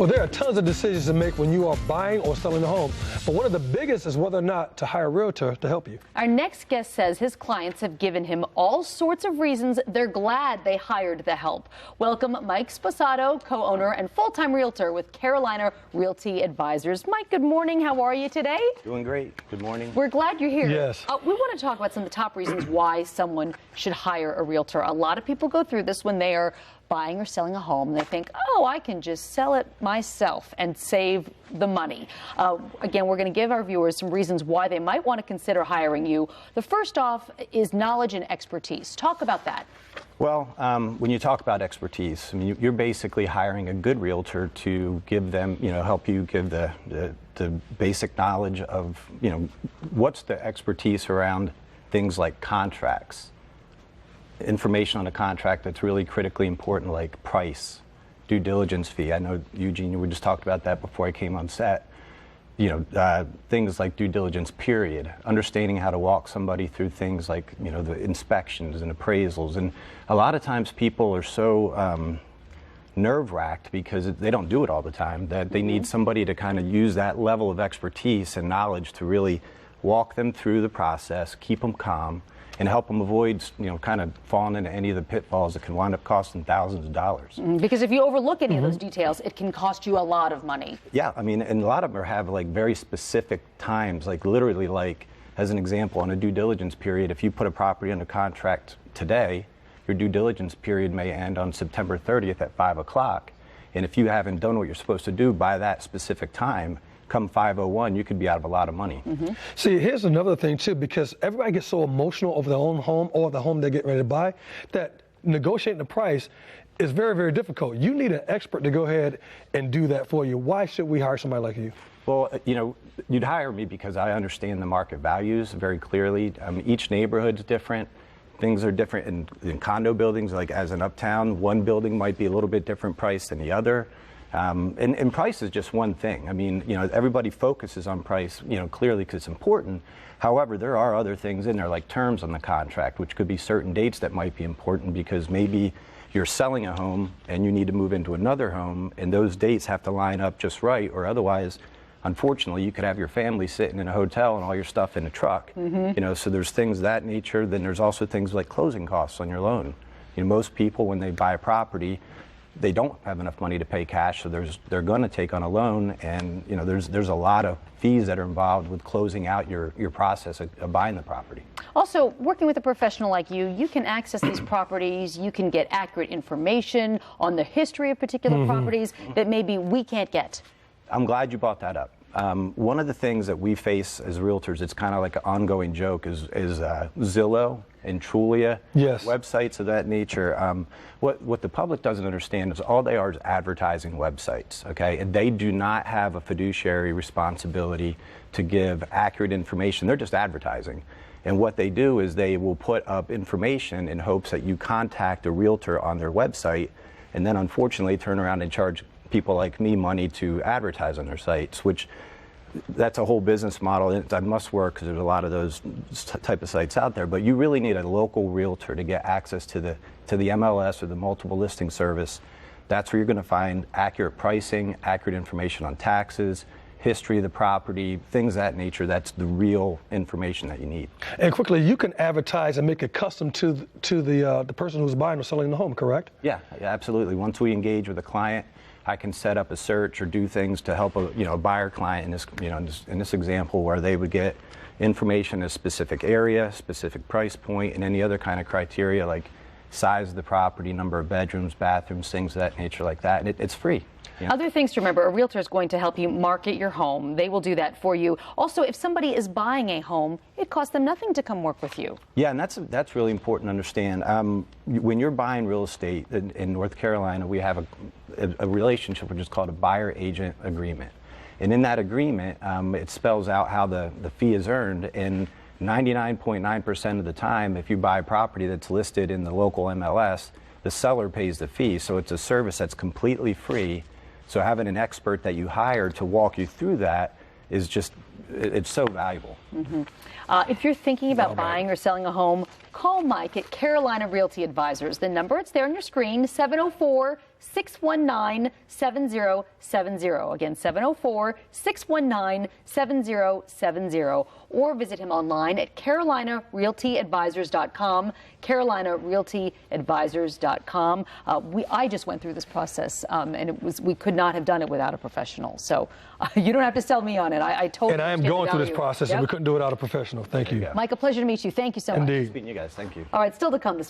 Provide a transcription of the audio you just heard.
Well, there are tons of decisions to make when you are buying or selling a home, but one of the biggest is whether or not to hire a realtor to help you. Our next guest says his clients have given him all sorts of reasons they're glad they hired the help. Welcome Mike Sposato, co-owner and full-time realtor with Carolina Realty Advisors. Mike, good morning. How are you today? Doing great. Good morning. We're glad you're here. Yes. We want to talk about some of the top reasons why someone should hire a realtor. A lot of people go through this when they are buying or selling a home, and they think, oh, I can just sell it myself and save the money. Again, we're going to give our viewers some reasons why they might want to consider hiring you. The first off is knowledge and expertise. Talk about that. Well, when you talk about expertise, I mean, you're basically hiring a good realtor to give them, help you give the basic knowledge of, what's the expertise around things like contracts. Information on a contract that's really critically important, like price, due diligence fee. I know, Eugene, we just talked about that before I came on set. Things like due diligence period, understanding how to walk somebody through things like, the inspections and appraisals. And a lot of times people are so nerve-wracked because they don't do it all the time that they need somebody to kind of use that level of expertise and knowledge to really walk them through the process, keep them calm, and help them avoid, kind of falling into any of the pitfalls that can wind up costing thousands of dollars. Because if you overlook any of those details, it can cost you a lot of money. Yeah, I mean, and a lot of them have like very specific times, like literally, like as an example, on a due diligence period, if you put a property under contract today, your due diligence period may end on September 30th at 5 o'clock. And if you haven't done what you're supposed to do by that specific time, come 5:01, you could be out of a lot of money. See, here's another thing too, because everybody gets so emotional over their own home or the home they're getting ready to buy that negotiating the price is very, very difficult. You need an expert to go ahead and do that for you. Why should we hire somebody like you? Well, you'd hire me because I understand the market values very clearly. Each neighborhood's different. Things are different in condo buildings, like as an uptown, one building might be a little bit different price than the other. And price is just one thing. I mean, everybody focuses on price, clearly because it's important. However, there are other things in there like terms on the contract, which could be certain dates that might be important because maybe you're selling a home and you need to move into another home and those dates have to line up just right, or otherwise, unfortunately, you could have your family sitting in a hotel and all your stuff in a truck. So there's things of that nature. Then there's also things like closing costs on your loan. Most people, when they buy a property, they don't have enough money to pay cash, so they're going to take on a loan, and there's a lot of fees that are involved with closing out your process of buying the property. Also, working with a professional like you can access these properties, you can get accurate information on the history of particular properties that maybe we can't get. I'm glad you brought that up. One of the things that we face as realtors, it's kind of like an ongoing joke, is Zillow and Trulia, websites of that nature. What the public doesn't understand is all they are is advertising websites, okay? And they do not have a fiduciary responsibility to give accurate information. They're just advertising. And what they do is they will put up information in hopes that you contact a realtor on their website, and then unfortunately turn around and charge people like me money to advertise on their sites, which that's a whole business model that must work because there's a lot of those type of sites out there. But you really need a local realtor to get access to the MLS or the multiple listing service. That's where you're going to find accurate pricing, accurate information on taxes, history of the property, things of that nature. That's the real information that you need. And quickly, you can advertise and make it custom to the person who's buying or selling the home, correct? Yeah, absolutely. Once we engage with a client, I can set up a search or do things to help a buyer client in this example where they would get information in a specific area, specific price point, and any other kind of criteria like size of the property, number of bedrooms, bathrooms, things of that nature like that. And it's free. Other things to remember, a realtor is going to help you market your home. They will do that for you. Also, if somebody is buying a home, it costs them nothing to come work with you. Yeah, and that's really important to understand. When you're buying real estate in North Carolina, we have a relationship which is called a buyer-agent agreement. And in that agreement, it spells out how the fee is earned. And 99.9% of the time, if you buy a property that's listed in the local MLS, the seller pays the fee. So it's a service that's completely free. So having an expert that you hire to walk you through that is just, it's so valuable. If you're thinking about buying or selling a home, call Mike at Carolina Realty Advisors. The number, it's there on your screen, 704-619-7070. Again, 704-619-7070. Or visit him online at CarolinaRealtyAdvisors.com, CarolinaRealtyAdvisors.com. I just went through this process, and we could not have done it without a professional. So you don't have to sell me on it. I totally. And I am going through this process, and we couldn't do it without a professional. Thank you. Mike, a pleasure to meet you. Thank you so much. Indeed. Speaking to you guys, thank you. All right, still to come this morning.